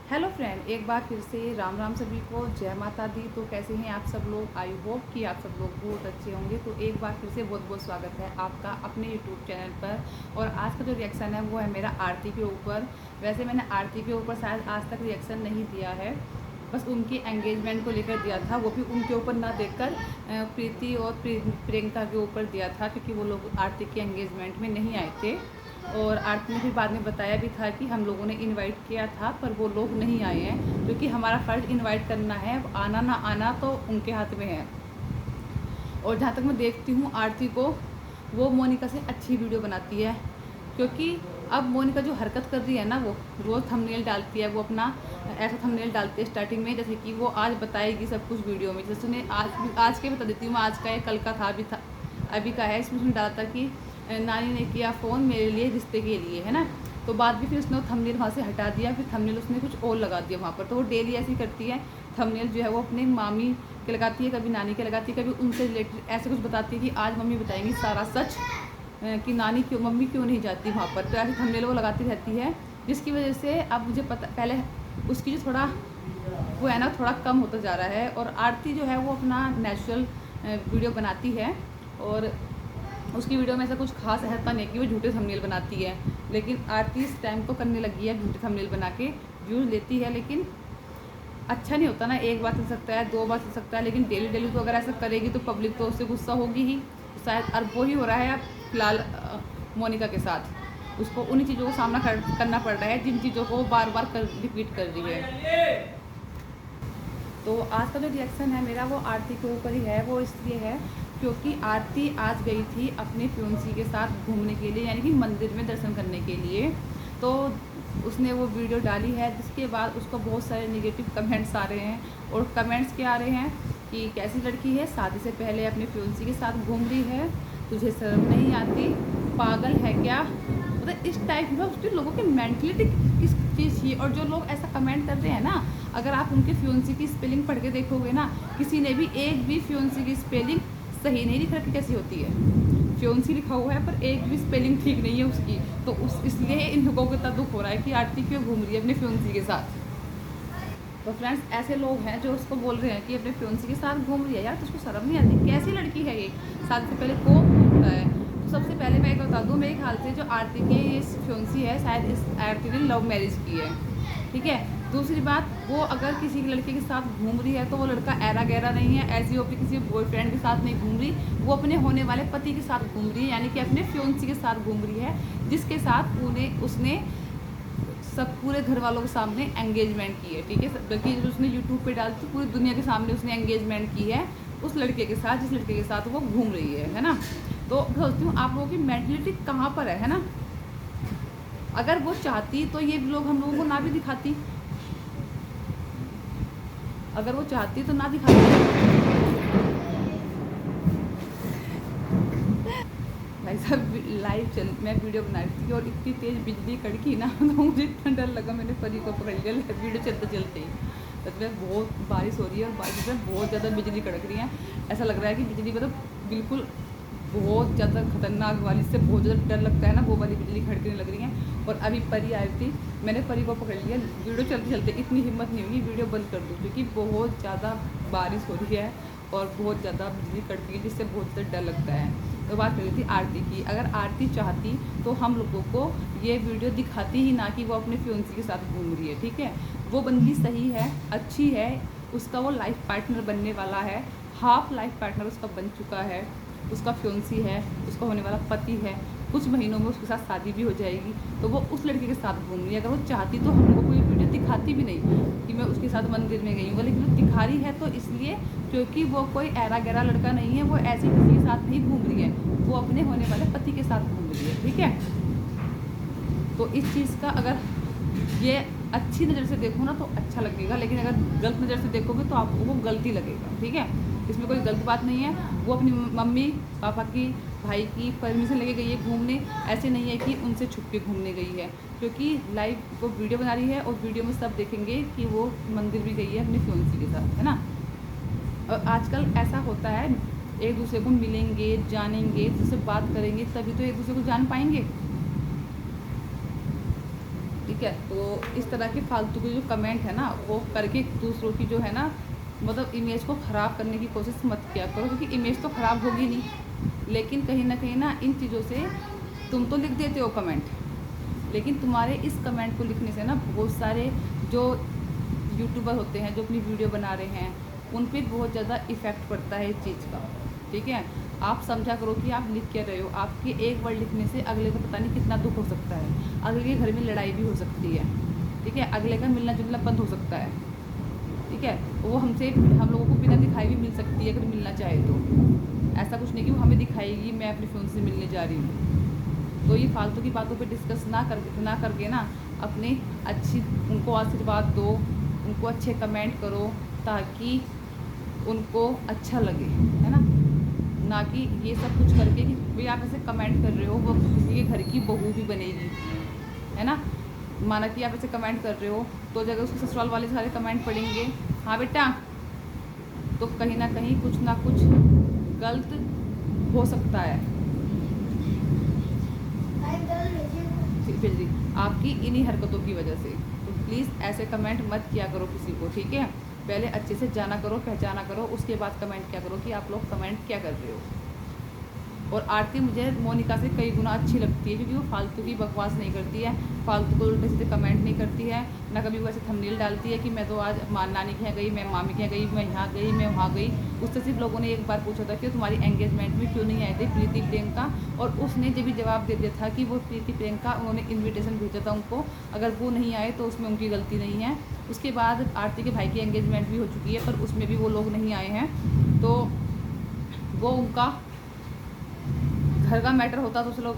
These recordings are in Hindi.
हेलो फ्रेंड, एक बार फिर से राम राम सभी को, जय माता दी। तो कैसे हैं आप सब लोग? आई होप कि आप सब लोग बहुत अच्छे होंगे। तो एक बार फिर से बहुत बहुत स्वागत है आपका अपने यूट्यूब चैनल पर। और आज का जो रिएक्शन है वो है मेरा आरती के ऊपर। वैसे मैंने आरती के ऊपर शायद आज तक रिएक्शन नहीं दिया है, बस उनकी एंगेजमेंट को लेकर दिया था, वो भी उनके ऊपर ना देखकर प्रीति और प्रियंका के ऊपर दिया था, क्योंकि वो लोग आरती की एंगेजमेंट में नहीं आए थे। और आरती ने भी बाद में बताया भी था कि हम लोगों ने इनवाइट किया था पर वो लोग नहीं आए हैं, क्योंकि हमारा फ़र्ज़ इनवाइट करना है, आना ना आना तो उनके हाथ में है। और जहाँ तक मैं देखती हूँ आरती को, वो मोनिका से अच्छी वीडियो बनाती है, क्योंकि अब मोनिका जो हरकत कर रही है ना, वो रोज़ थंबनेल डालती है, वो अपना ऐसा थंबनेल डालती है स्टार्टिंग में, जैसे कि वो आज बताएगी सब कुछ वीडियो में। जैसे उसने आज के बता देती हूँ, मैं आज का है, कल का था, अभी का है। इसमें उसने डाला था कि नानी ने किया फ़ोन मेरे लिए रिश्ते के लिए, है ना। तो बाद भी फिर उसने वो थंबनेल वहाँ से हटा दिया, फिर थंबनेल उसने कुछ और लगा दिया वहाँ पर। तो वो डेली ऐसी करती है, थंबनेल जो है वो अपनी मामी के लगाती है, कभी नानी के लगाती है, कभी उनसे रिलेटेड ऐसे कुछ बताती है कि आज मम्मी बताएंगी सारा सच, कि नानी क्यों, मम्मी क्यों नहीं जाती वहाँ पर। तो ऐसे थंबनेल वो लगाती रहती है, जिसकी वजह से अब मुझे पता, पहले उसकी जो थोड़ा वो है ना, थोड़ा कम होता जा रहा है। और आरती जो है वो अपना नेचुरल वीडियो बनाती है, और उसकी वीडियो में ऐसा कुछ खास रहता नहीं कि वो झूठे थंबनेल बनाती है। लेकिन आरती इस टाइम को करने लगी है, झूठे थंबनेल बना के व्यूज़ लेती है, लेकिन अच्छा नहीं होता ना। एक बार चल सकता है, दो बार चल सकता है, लेकिन डेली डेली तो अगर ऐसा करेगी तो पब्लिक तो उससे गुस्सा होगी ही शायद। और वो ही हो रहा है अब फिलहाल मोनिका के साथ। उसको उन्हीं चीज़ों को सामना करना पड़ रहा है, जिन चीज़ों को वो बार बार रिपीट कर रही है। तो आज का जो रिएक्शन है मेरा वो आरती के ऊपर ही है। वो इसलिए है क्योंकि आरती आज गई थी अपने फ्योंसी के साथ घूमने के लिए, यानी कि मंदिर में दर्शन करने के लिए। तो उसने वो वीडियो डाली है, जिसके बाद उसको बहुत सारे नेगेटिव कमेंट्स आ रहे हैं। और कमेंट्स क्या आ रहे हैं कि कैसी लड़की है, शादी से पहले अपने फ्योंसी के साथ घूम रही है, तुझे शर्म नहीं आती, पागल है क्या। मतलब इस टाइप में उसके लोगों की मेंटलिटी किस चीज़ की। और जो लोग ऐसा कमेंट कर रहे हैं ना, अगर आप उनके फ्योंसी की स्पेलिंग पढ़ के देखोगे ना, किसी ने भी एक भी फ्योंसी की स्पेलिंग सही नहीं लिख रखी। कैसी होती है, फ्योंसी लिखा हुआ है पर एक भी स्पेलिंग ठीक नहीं है उसकी। तो इसलिए इन लोगों को इतना दुख हो रहा है कि आरती क्यों घूम रही है अपने फ्योंसी के साथ। तो फ्रेंड्स, ऐसे लोग हैं जो उसको बोल रहे हैं कि अपने फ्योंसी के साथ घूम रही है। यार तुझको शर्म नहीं आती? कैसी लड़की है ये, शादी से पहले कौन घूमता है? तो सबसे पहले मैं एक बता दूँ, मेरे ख्याल से जो आरती की ये फ्योंसी है, शायद इस आरती ने लव मैरिज की है, ठीक है। दूसरी बात, वो अगर किसी लड़के के साथ घूम रही है तो वो लड़का ऐरा गहरा नहीं है, ऐसी वो अपने किसी बॉयफ्रेंड के साथ नहीं घूम रही, वो अपने होने वाले पति के साथ घूम रही है, यानी कि अपने फ्योंसी के साथ घूम रही है, जिसके साथ उसने सब पूरे घर वालों के सामने एंगेजमेंट की है, ठीक है। बल्कि उसने यूट्यूब पे डालती, पूरी दुनिया के सामने उसने एंगेजमेंट की है उस लड़के के साथ, जिस लड़के के साथ वो घूम रही है ना। तो सोचती हूँ आप लोगों की मेंटलिटी कहाँ पर है ना। अगर वो चाहती तो ये लोग हम लोगों को ना भी दिखाती, अगर वो चाहती तो ना दिखाती। भाई साहब लाइव मैं वीडियो बना रही थी और इतनी तेज़ बिजली कड़की ना, तो मुझे इतना डर लगा, मैंने परी को पकड़ लिया वीडियो चलते चलते ही। सच में बहुत बारिश हो रही है और बारिश में बहुत ज़्यादा बिजली कड़क रही है। ऐसा लग रहा है कि बिजली मतलब बिल्कुल बहुत ज़्यादा खतरनाक वाली, इससे बहुत ज़्यादा डर लगता है ना, वो वाली बिजली खड़कने लग रही है। और अभी परी आई थी, मैंने परी को पकड़ लिया, वीडियो चलते चलते इतनी हिम्मत नहीं हुई वीडियो बंद कर दूँ, क्योंकि बहुत ज़्यादा बारिश हो रही है और बहुत ज़्यादा बिजली कड़की है, जिससे बहुत ज़्यादा डर लगता है। तो बात कर रही थी आरती की। अगर आरती चाहती तो हम लोगों को ये वीडियो दिखाती ही ना कि वो अपने फ्योंसी के साथ घूम रही है, ठीक है। वो बंदी सही है, अच्छी है, उसका वो लाइफ पार्टनर बनने वाला है, हाफ लाइफ पार्टनर उसका बन चुका है, उसका फ्योंसी है, उसका होने वाला पति है, कुछ महीनों में उसके साथ शादी भी हो जाएगी। तो वो उस लड़के के साथ घूम रही है। अगर वो चाहती तो हम लोगों को ये वीडियो दिखाती भी नहीं कि मैं उसके साथ मंदिर में गई हूँ, लेकिन वो दिखा रही है तो इसलिए क्योंकि वो कोई ऐरा गहरा लड़का नहीं है, वो ऐसे किसी के साथ नहीं घूम रही है, वो अपने होने वाले पति के साथ घूम रही है, ठीक है। तो इस चीज़ का अगर ये अच्छी नज़र से देखो ना तो अच्छा लगेगा, लेकिन अगर गलत नज़र से देखोगे तो आपको वो गलती लगेगा, ठीक है। इसमें कोई गलत बात नहीं है। वो अपनी मम्मी पापा की, भाई की परमिशन लेके गई है घूमने, ऐसे नहीं है कि उनसे छुप के घूमने गई है, क्योंकि लाइव वो वीडियो बना रही है और वीडियो में सब देखेंगे कि वो मंदिर भी गई है अपनी फ्योंसी के साथ, है ना। और आजकल ऐसा होता है, एक दूसरे को मिलेंगे, जानेंगे, एक दूसरे से बात करेंगे, तभी तो एक दूसरे को जान पाएंगे। ठीक है। तो इस तरह के फालतू के जो कमेंट है ना, वो करके दूसरों की जो है ना, मतलब इमेज को ख़राब करने की कोशिश मत किया करो, क्योंकि इमेज तो ख़राब होगी नहीं। लेकिन कहीं ना इन चीज़ों से तुम तो लिख देते हो कमेंट, लेकिन तुम्हारे इस कमेंट को लिखने से ना बहुत सारे जो यूट्यूबर होते हैं जो अपनी वीडियो बना रहे हैं, उन पे बहुत ज़्यादा इफ़ेक्ट पड़ता है इस चीज़ का। ठीक है, आप समझा करो कि आप लिख क्या रहे हो। आपके एक वर्ड लिखने से अगले को पता नहीं कितना दुख हो सकता है, अगले के घर में लड़ाई भी हो सकती है। ठीक है, अगले का मिलना जुलना बंद हो सकता है। ठीक है, वो हम लोगों को बिना दिखाई भी मिल सकती है अगर मिलना चाहे तो। ऐसा कुछ नहीं कि वो हमें दिखाएगी मैं अपनी फ़ोन से मिलने जा रही हूँ। तो ये फालतू की बातों पे डिस्कस ना करके ना अपने अच्छी उनको आशीर्वाद दो, उनको अच्छे कमेंट करो, ताकि उनको अच्छा लगे, है ना। ना कि ये सब कुछ करके कि भाई आप ऐसे कमेंट कर रहे हो, वो किसी के घर की बहू भी बनेगी, है ना। माना कि आप ऐसे कमेंट कर रहे हो, तो जगह उसके ससुराल वाले सारे कमेंट पढ़ेंगे, हाँ बेटा, तो कहीं ना कहीं कुछ ना कुछ गलत हो सकता है फिर भी आपकी इन्हीं हरकतों की वजह से। तो प्लीज़ ऐसे कमेंट मत किया करो किसी को, ठीक है। पहले अच्छे से जाना करो, पहचाना करो, उसके बाद कमेंट किया करो कि आप लोग कमेंट क्या कर रहे हो। और आरती मुझे मोनिका से कई गुना अच्छी लगती है, क्योंकि वो फालतू की बकवास नहीं करती है, फालतू को उल्टे सीधे कमेंट नहीं करती है, ना कभी वो ऐसे थंबनेल डालती है कि मैं तो आज नानी के यहाँ गई, मैं मामी के यहाँ गई, मैं यहाँ गई, मैं वहाँ गई। उससे सिर्फ लोगों ने एक बार पूछा था कि तुम्हारी एंगेजमेंट में क्यों नहीं आए थे प्रीति प्रियंका, और उसने जब भी जवाब दे दिया था कि वो प्रीति प्रियंका उन्होंने इन्विटेशन भेजा था उनको, अगर वो नहीं आए तो उसमें उनकी गलती नहीं है। उसके बाद आरती के भाई की एंगेजमेंट भी हो चुकी है, पर उसमें भी वो लोग नहीं आए हैं, तो वो उनका घर का मैटर होता तो चलो।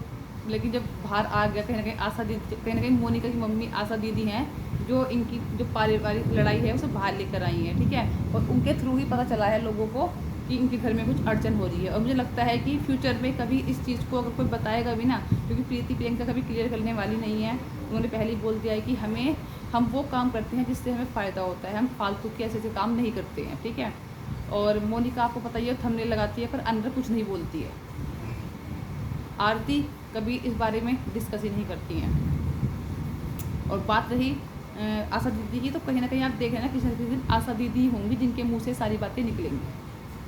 लेकिन जब बाहर आ गया, कहीं ना कहीं आशा दीदी, कहीं ना कहीं मोनिका की मम्मी आशा दीदी हैं जो इनकी जो पारिवारिक लड़ाई है उसे बाहर लेकर आई हैं, ठीक है। और उनके थ्रू ही पता चला है लोगों को कि इनके घर में कुछ अड़चन हो रही है। और मुझे लगता है कि फ्यूचर में कभी इस चीज़ को अगर कोई बताएगा भी ना, क्योंकि प्रीति प्रियंका कभी क्लियर करने वाली नहीं है। उन्होंने पहले ही बोल दिया है कि हम वो काम करते हैं जिससे हमें फ़ायदा होता है, हम फालतू के ऐसे ऐसे काम नहीं करते हैं, ठीक है। और मोनिका आपको पता ही है थंबनेल लगाती है पर अंदर कुछ नहीं बोलती है। आरती कभी इस बारे में डिस्कस ही नहीं करती हैं। और बात रही आशा दीदी की, तो कहीं ना कहीं आप देख रहे हैं ना, किसी न किसी दिन आशा दीदी होंगी जिनके मुंह से सारी बातें निकलेंगी,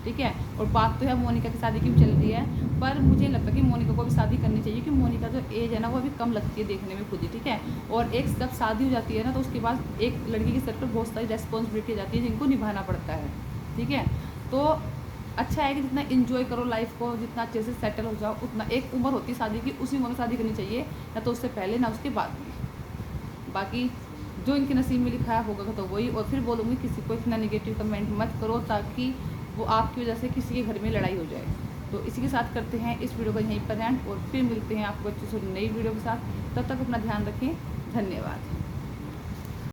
ठीक है। और बात तो है मोनिका की शादी की चल रही है, पर मुझे लगता है कि मोनिका को भी शादी करनी चाहिए, क्योंकि मोनिका जो एज है ना वो अभी कम लगती है देखने में खुद ही, ठीक है। और एक जब शादी हो जाती है ना, तो उसके बाद एक लड़की के सर पर बहुत सारी रेस्पॉन्सिबिलिटी जाती है जिनको निभाना पड़ता है, ठीक है। तो अच्छा है कि जितना इन्जॉय करो लाइफ को, जितना अच्छे से सेटल हो जाओ, उतना एक उम्र होती है शादी की, उसी उम्र में शादी करनी चाहिए, ना तो उससे पहले ना उसके बाद में। बाकी जो इनके नसीब में लिखा है होगा तो वही। और फिर बोलूँगी किसी को इतना निगेटिव कमेंट मत करो, ताकि वो आपकी वजह से किसी के घर में लड़ाई हो जाए। तो इसी के साथ करते हैं इस वीडियो को यहीं पर एंड, और फिर मिलते हैं आपको अच्छी सी नई वीडियो के साथ। तब तक अपना ध्यान रखें, धन्यवाद।